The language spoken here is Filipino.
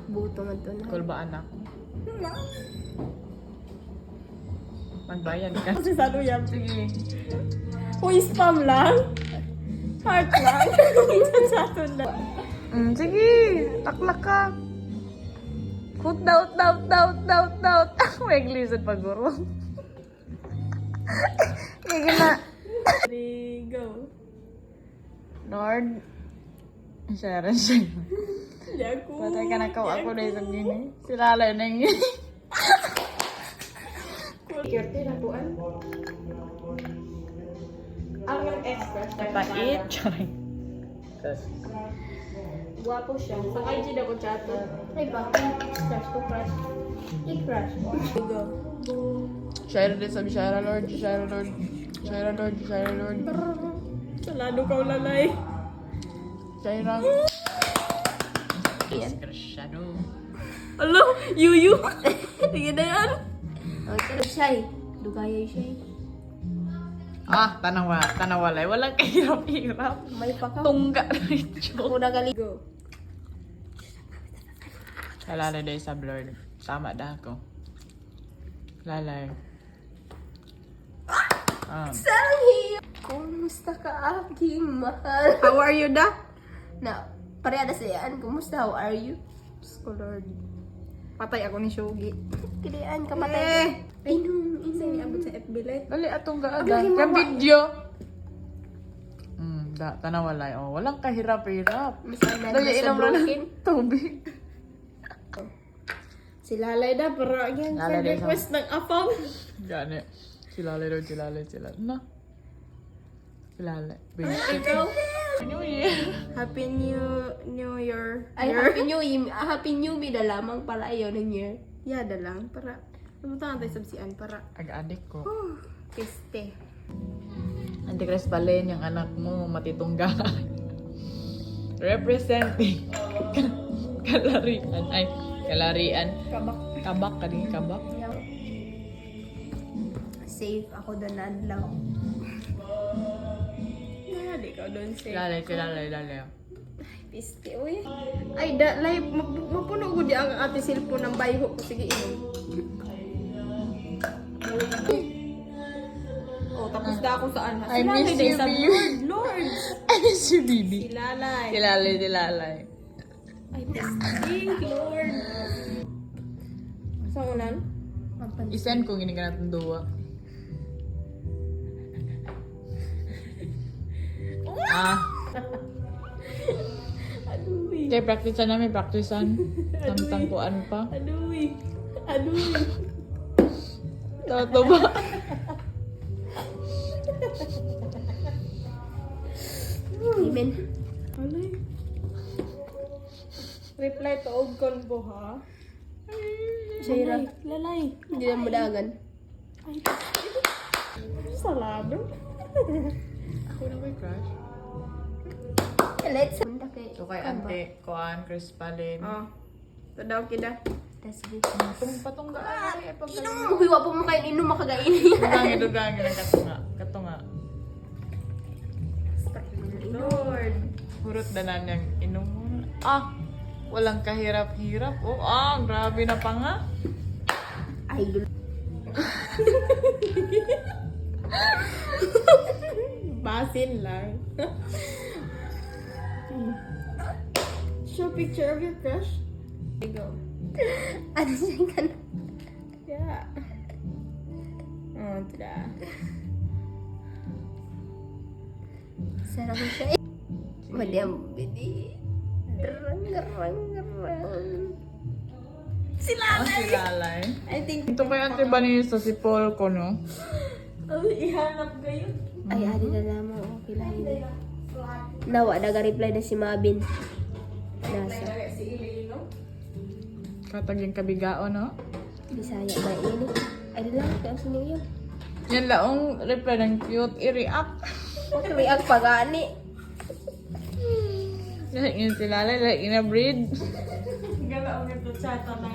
Buto nga to na. Call ba anak? Magbayad ka. Kasi sa luya. Sige. Uy, spam lang. Heart lang. Sa ato na. Sige. Taklak ka. Kut daut. May glisod pa guro. Sige na. 3, go. Lord. Sharon siya. Yaku. Patay ka na ako na isang gini. Silala na yung gini. Kerte na buwan. Ang express. Napait. Charay. Guwapo siya. Sa IG na ko chat. Ay ba? Crush ko crush. I-crush mo. Go. Shaira din sabi, Shaira Lord. Salado ka ulalay. Shaira. Cristiano. Alo, yuyu. Tingin na yan. Ang sarap siya eh. Dugaya siya eh. Tanawalay. Walang kahirap-hirap. May pa ka. Tungga rin Ako nagaligo. Lalay day sa Lord. Sama dah ako. Lalay. Sangi! Kumusta ka aking mahal? How are you da? Na, pareha na siyan. Kumusta? How are you? Sko Lord. Patay ako ni Shogi. Kilian ka patay. Inom. Saan niabot sa FB live? Dali atong gaaga. Ka video. Tanawalay. Oh, walang kahirap-hirap. Dali inom na ng tubig. Si Lalay da, para yan. Lalay Friend da, request ng apam. Gani. Silalay. Na. Silalay. Ikaw? New Year. Happy New Year. Ay, Happy New Year. Happy New Year na lamang pala ayaw ng year. Yada lang. Para, lumunta tayo sabsian. Para, Aga-adik ko. kiste. Antikris Balen, yung anak mo, matitungga. Representing. Kalarian. Ay, kalarian. Kabak ka din, kabak. Safe ako doon na adlaw. Di ka doon safe. Lalay. Piste, uy. Ay, live, mapuno ko di ang ate cellphone ng bayho ko. Sige, inom. Oh, tapos na ako saan. I miss you, baby. Lord. I miss you, baby. Si Lalay. Silalay. Ay, piste, Lord. Saan unan? I-send ko gini ka natin duwa. Aduy. Okay, practicean. Tangtangkuan pa. Aduy. Toto ba? Amen. Alay. Reply to og konbo ha. Shaira. Lalay. Hindi na madagan. Ay. Salado. Ako na may crush. Let's punta kay. So kay ante, Koan, Chris Palin. Oh. To daw kida. That's good. Patungga ay pagkain. Inom mo wa po mo kay inom makagain. Dugang ng katunga. Lord. Hurot danan yang inom mo. Walang kahirap-hirap. Grabe na pa nga. Idol. Basin lang. Show picture of your crush. There you go. Ano siya ka na? Yeah. Oh, tira. Sarap siya. Madam, bidi. Garang. Silalay. I think Ito kay ante Vanessa si Paul ko, no? ihanap kayo. Ay, adi na naman. Okay lang yun. Nawa, nag-reply na si Mabin. Nasa. Katag yung kabigao, no? Bisaya ba ini? Ay, lang. Kaya sa niyo. Yan laong reply ng cute. I-react. React pa gani. Lahat yun silalay, lahat yun na breed. Gala, ang ganda chat na.